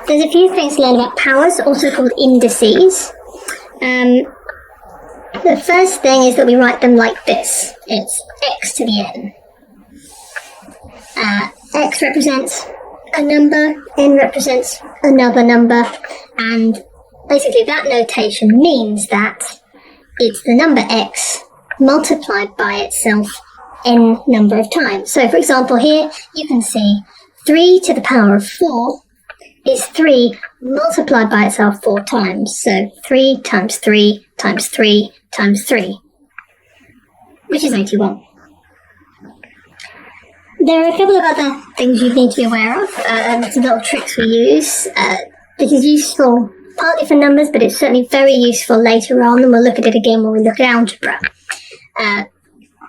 there's a few things to learn about powers, also called indices. The first thing is that we write them like this. It's x to the n. X represents a number, n represents another number, and basically that notation means that it's the number x multiplied by itself n number of times. So for example here you can see 3 to the power of 4 is 3 multiplied by itself 4 times. So 3 times 3 times 3 times 3, which is 81. There are a couple of other things you need to be aware of, some little tricks we use. This is useful partly for numbers, but it's certainly very useful later on, and we'll look at it again when we look at algebra.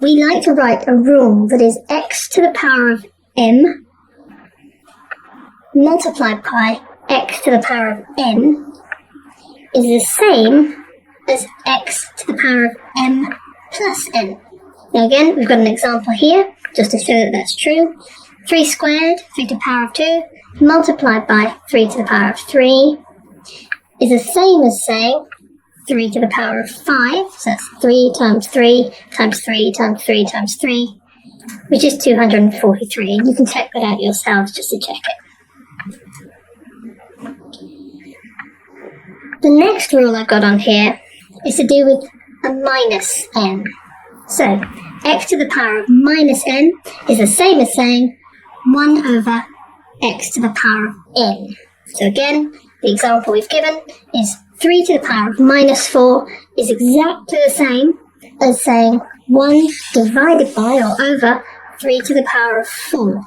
We like to write a rule that is x to the power of m multiplied by x to the power of n is the same as x to the power of m plus n. Now again, we've got an example here, just to show that that's true. 3 squared, 3 to the power of 2, multiplied by 3 to the power of 3 is the same as saying 3 to the power of 5, so that's 3 times 3 times 3 times 3 times 3, which is 243. You can check that out yourselves just to check it. The next rule I've got on here is to do with a minus n. So, x to the power of minus n is the same as saying 1 over x to the power of n. So again, the example we've given is 3 to the power of minus 4 is exactly the same as saying 1 divided by or over 3 to the power of 4,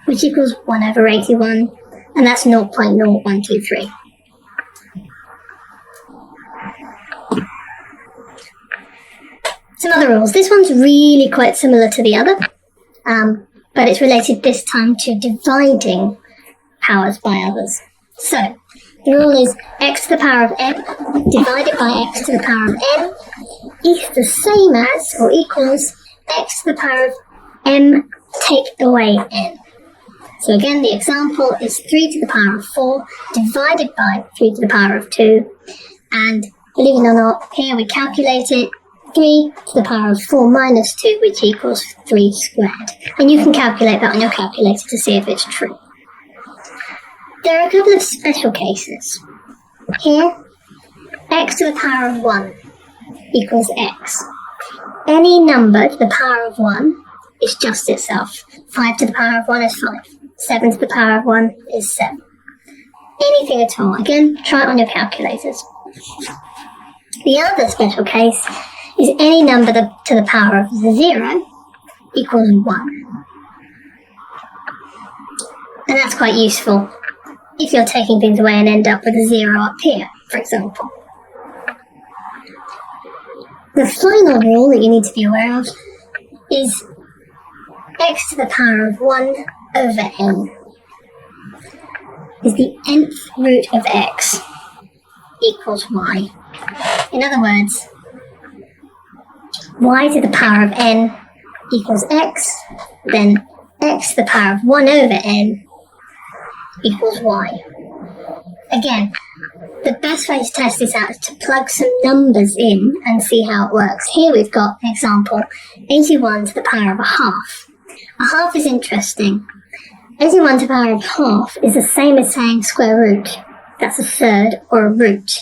which equals 1 over 81, and that's 0.0123. Some other rules. This one's really quite similar to the other, but it's related this time to dividing powers by others. So, the rule is x to the power of m divided by x to the power of n is the same as or equals x to the power of m take away n. So again, the example is 3 to the power of 4 divided by 3 to the power of 2, and believe it or not, here we calculate it, 3 to the power of 4 minus 2, which equals 3 squared. And you can calculate that on your calculator to see if it's true. There are a couple of special cases. Here, x to the power of 1 equals x. Any number to the power of 1 is just itself. 5 to the power of 1 is 5. 7 to the power of 1 is 7. Anything at all. Again, try it on your calculators. The other special case is any number to the power of 0 equals 1. And that's quite useful if you're taking things away and end up with a 0 up here, for example. The final rule that you need to be aware of is x to the power of 1 over n is the nth root of x equals y. In other words, y to the power of n equals x, then x to the power of 1 over n equals y. Again, the best way to test this out is to plug some numbers in and see how it works. Here we've got an example, 81 to the power of a half. A half is interesting. 81 to the power of half is the same as saying square root. That's a third or a root.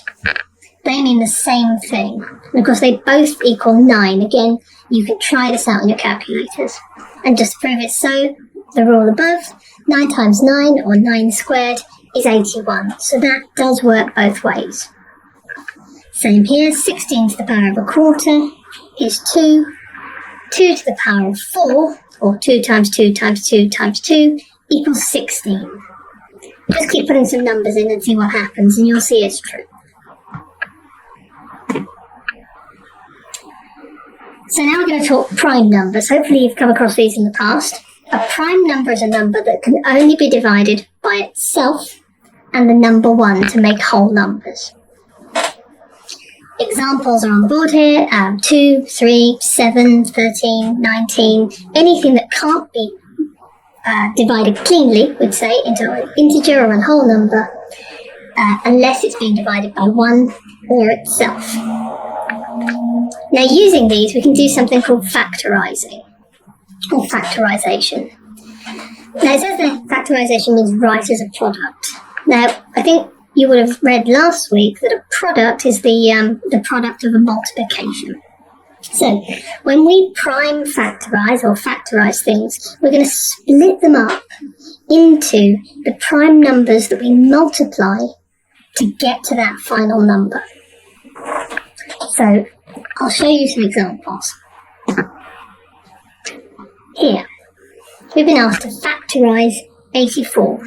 They mean the same thing. And of course they both equal 9. Again, you can try this out on your calculators. And just to prove it so, the rule above, 9 times 9 or 9 squared is 81. So that does work both ways. Same here, 16 to the power of a quarter is 2. 2 to the power of 4, or 2 times 2 times 2 times 2 equals 16. Just keep putting some numbers in and see what happens, and you'll see it's true. So now we're going to talk prime numbers. Hopefully you've come across these in the past. A prime number is a number that can only be divided by itself and the number 1 to make whole numbers. Examples are on the board here, 2, 3, 7, 13, 19, anything that can't be divided cleanly, we'd say, into an integer or a whole number, unless it's being divided by 1 or itself. Now, using these, we can do something called factorizing, or factorization. Now, it says that factorization means write as a product. Now, I think you would have read last week that a product is the product of a multiplication. So, when we prime factorize or factorize things, we're going to split them up into the prime numbers that we multiply to get to that final number. So, I'll show you some examples. Here, we've been asked to factorize 84.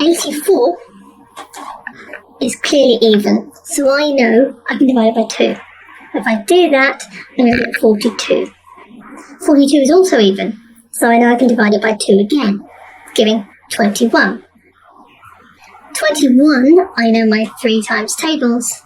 84 is clearly even, so I know I can divide it by 2. If I do that, I'm going to get 42. 42 is also even, so I know I can divide it by 2 again, giving 21. 21, I know my 3 times tables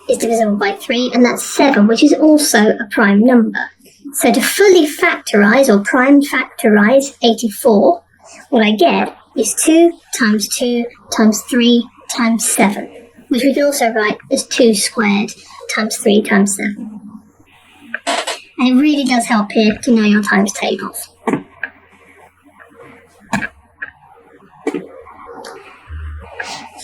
is divisible by 3, and that's 7, which is also a prime number. So to fully factorize or prime factorize 84, what I get is 2 times 2 times 3 times 7, which we can also write as 2 squared times 3 times 7. And it really does help here to know your times tables.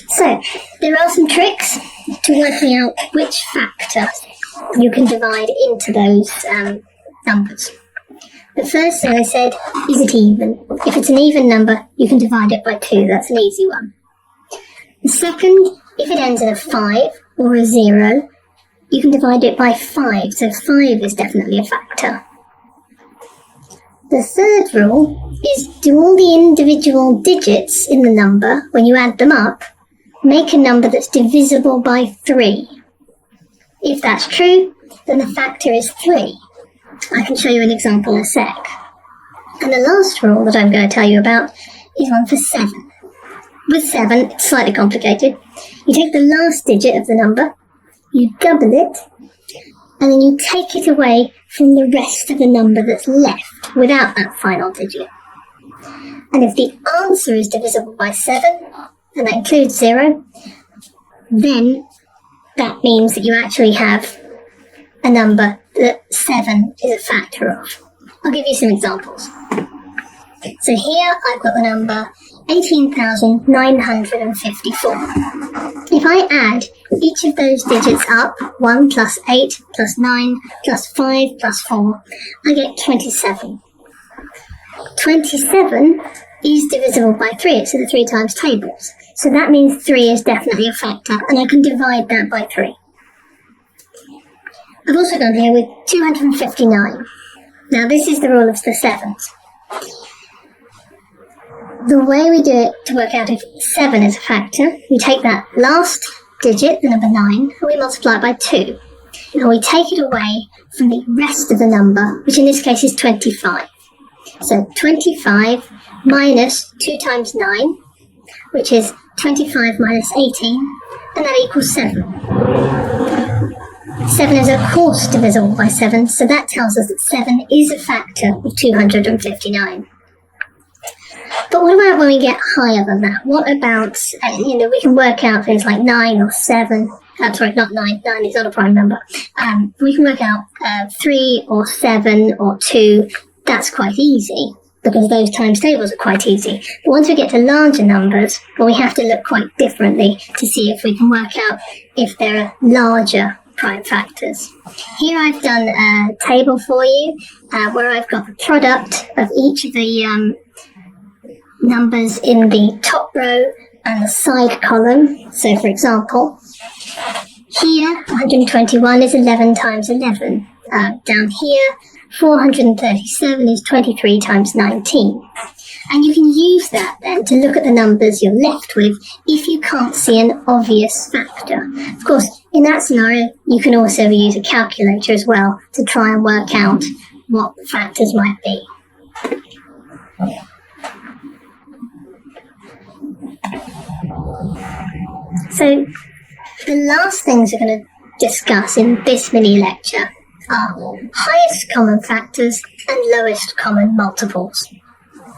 So, there are some tricks to working out which factor you can divide into those numbers. The first, as I said, is it even? If it's an even number, you can divide it by 2. That's an easy one. The second, if it ends in a 5 or a 0, you can divide it by 5. So 5 is definitely a factor. The third rule is, do all the individual digits in the number, when you add them up, make a number that's divisible by 3. If that's true, then the factor is 3. I can show you an example in a sec. And the last rule that I'm going to tell you about is one for 7. With 7, it's slightly complicated. You take the last digit of the number, you double it, and then you take it away from the rest of the number that's left without that final digit. And if the answer is divisible by 7, and that includes 0, then that means that you actually have a number that 7 is a factor of. I'll give you some examples. So here I've got the number 18,954. If I add each of those digits up, 1 plus 8 plus 9 plus 5 plus 4, I get 27. 27 is divisible by 3, it's in the 3 times tables. So that means 3 is definitely a factor, and I can divide that by 3. I've also gone here with 259. Now this is the rule of the 7s. The way we do it to work out if 7 is a factor, we take that last digit, the number 9, and we multiply it by 2. And we take it away from the rest of the number, which in this case is 25. So 25 minus 2 times 9, which is 25 minus 18, and that equals 7. 7 is of course divisible by 7, so that tells us that 7 is a factor of 259. But what about when we get higher than that? What about, we can work out things like 9 or 7. Sorry, not 9. 9 is not a prime number. We can work out 3 or 7 or 2. That's quite easy, because those times tables are quite easy. But once we get to larger numbers, well, we have to look quite differently to see if we can work out if there are larger prime factors. Here I've done a table for you where I've got the product of each of the numbers in the top row and the side column. So for example, here 121 is 11 times 11. Down here 437 is 23 times 19. And you can use that then to look at the numbers you're left with if you can't see an obvious factor. Of course, in that scenario, you can also use a calculator as well to try and work out what the factors might be. So, the last things we're going to discuss in this mini lecture are highest common factors and lowest common multiples.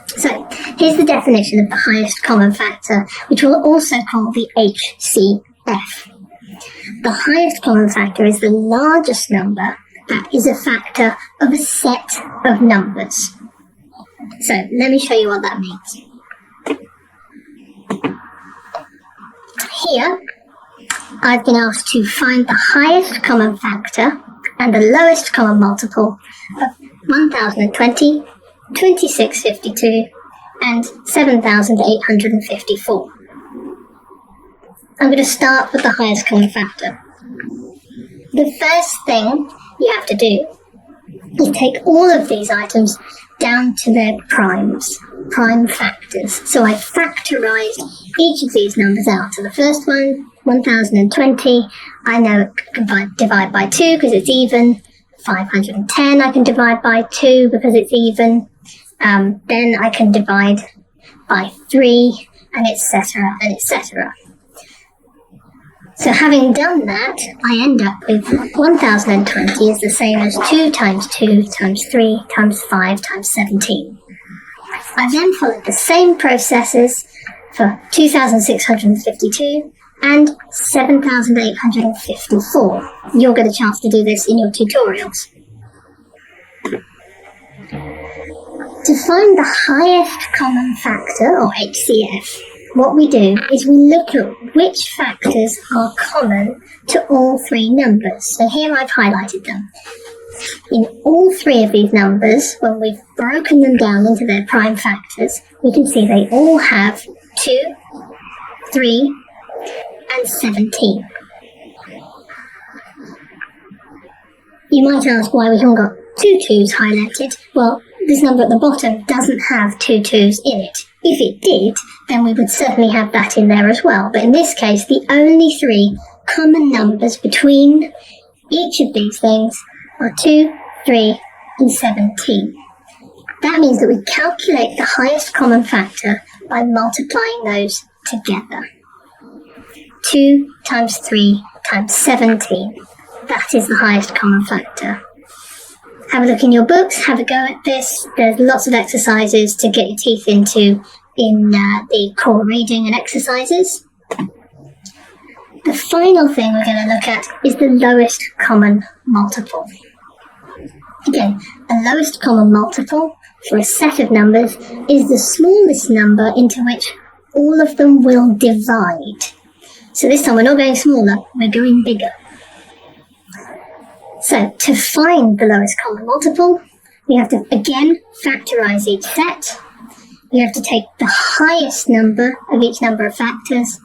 So here's the definition of the highest common factor, which we'll also call the HCF. The highest common factor is the largest number that is a factor of a set of numbers. So let me show you what that means. Here, I've been asked to find the highest common factor and the lowest common multiple of 1020, 2652, and 7854. I'm going to start with the highest common factor. The first thing you have to do is take all of these items down to their primes, prime factors. So I factorized each of these numbers out. So the first one, 1020, I know I can divide by 2 because it's even. 510 I can divide by 2 because it's even. Then I can divide by 3, and etc. and etc. So having done that, I end up with 1020 is the same as 2 times 2 times 3 times 5 times 17. I then followed the same processes for 2652 and 7854. You'll get a chance to do this in your tutorials. To find the highest common factor, or HCF, what we do is we look at which factors are common to all 3 numbers. So here I've highlighted them. In all 3 of these numbers, when we've broken them down into their prime factors, we can see they all have 2, 3, and 17. You might ask why we haven't got 2 2s highlighted. Well, this number at the bottom doesn't have 2 2s in it. If it did, then we would certainly have that in there as well. But in this case, the only 3 common numbers between each of these things are 2, 3, and 17. That means that we calculate the highest common factor by multiplying those together. 2 times 3 times 17. That is the highest common factor. Have a look in your books, have a go at this. There's lots of exercises to get your teeth into in the core reading and exercises. The final thing we're going to look at is the lowest common multiple. Again, the lowest common multiple for a set of numbers is the smallest number into which all of them will divide. So this time we're not going smaller, we're going bigger. So to find the lowest common multiple, we have to again factorize each set. We have to take the highest number of each number of factors,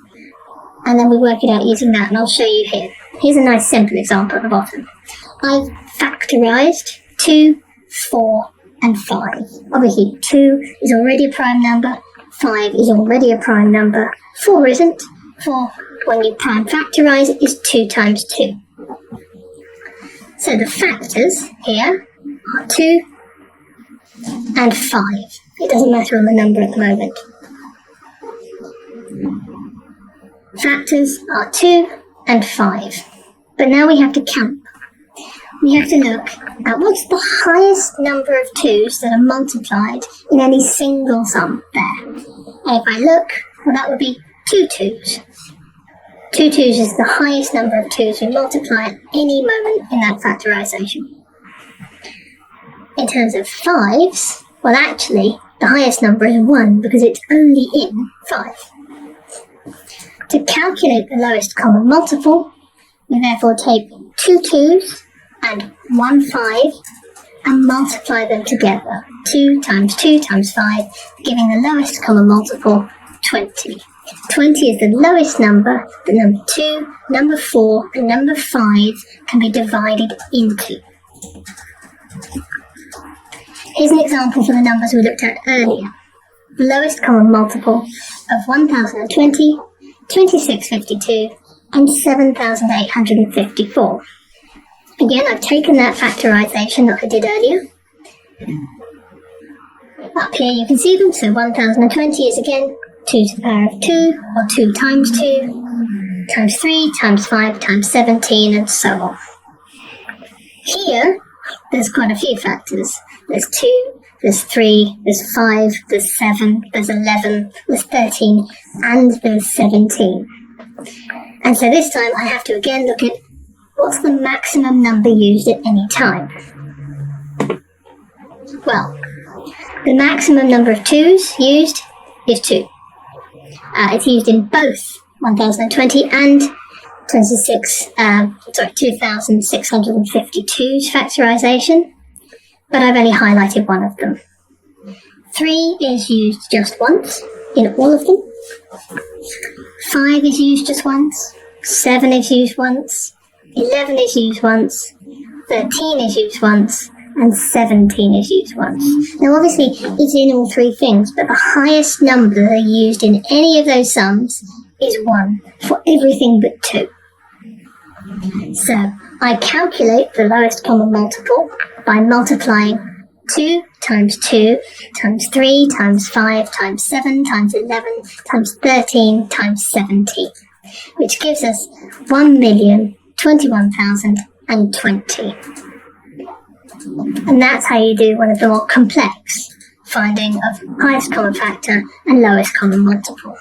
and then we work it out using that, and I'll show you here. Here's a nice simple example at the bottom. I've factorized 2, 4, and 5. Obviously 2 is already a prime number, 5 is already a prime number, 4 isn't. 4, when you prime factorize it, is 2 times 2. So the factors here are 2 and 5. It doesn't matter on the number at the moment. Factors are 2 and 5. But now we have to count. We have to look at what's the highest number of 2's that are multiplied in any single sum there. And if I look, well, that would be 2 2's. 2 2's is the highest number of 2's we multiply at any moment in that factorization. In terms of 5's, well actually, the highest number is 1 because it's only in 5. To calculate the lowest common multiple, we therefore take 2 2's and 1 5 and multiply them together. 2 times 2 times 5, giving the lowest common multiple 20. 20 is the lowest number that number 2, number 4, and number 5 can be divided into. Here's an example for the numbers we looked at earlier. The lowest common multiple of 1020, 2652, and 7854. Again, I've taken that factorization that I did earlier. Up here you can see them, so 1020 is again 2 to the power of 2, or 2 times 2, times 3, times 5, times 17, and so on. Here, there's quite a few factors. There's 2, there's 3, there's 5, there's 7, there's 11, there's 13, and there's 17. And so this time I have to again look at what's the maximum number used at any time. Well, the maximum number of 2's used is 2. It's used in both 1020 and 2652's factorization, but I've only highlighted one of them. 3 is used just once in all of them. 5 is used just once. 7 is used once. 11 is used once. 13 is used once. And 17 is used once. Now obviously it's in all 3 things, but the highest number used in any of those sums is 1 for everything but 2. So I calculate the lowest common multiple by multiplying 2 times 2 times 3 times 5 times 7 times 11 times 13 times 17, which gives us 1,021,020. And that's how you do one of the more complex finding of highest common factor and lowest common multiple.